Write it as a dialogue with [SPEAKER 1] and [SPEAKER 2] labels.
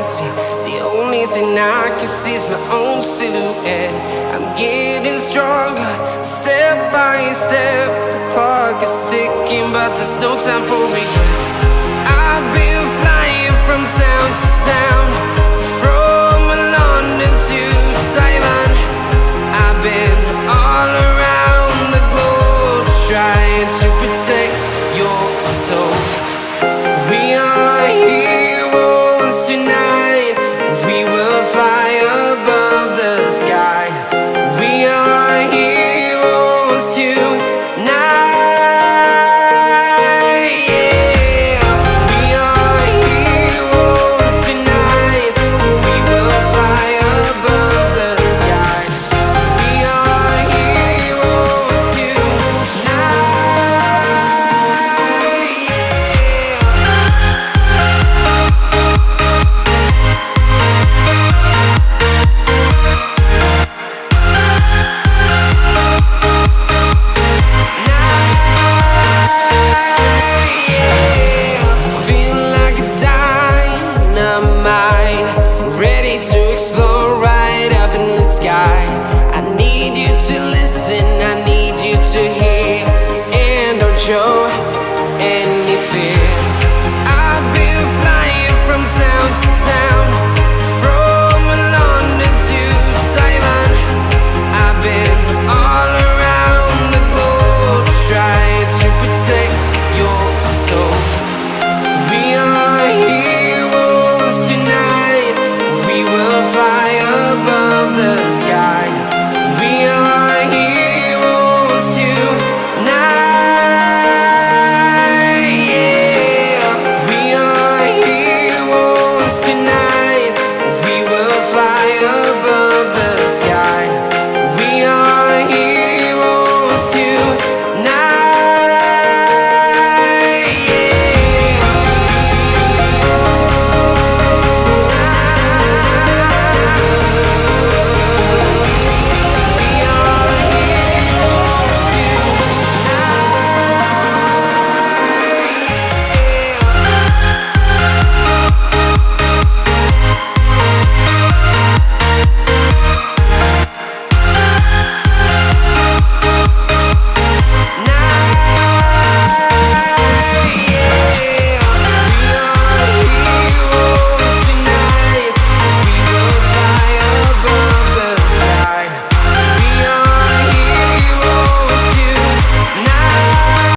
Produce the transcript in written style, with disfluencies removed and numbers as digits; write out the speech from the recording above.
[SPEAKER 1] empty. The only thing I can see is my own silhouette. I'm getting stronger, step by step. The clock is ticking, but there's no time for regrets. I've been flying from town to town, from London to Taiwan. I've been all around the globe, trying to protect your soul. We are heroes tonight. We will fly above the sky. We are heroes tonight. I need you to listen, I need you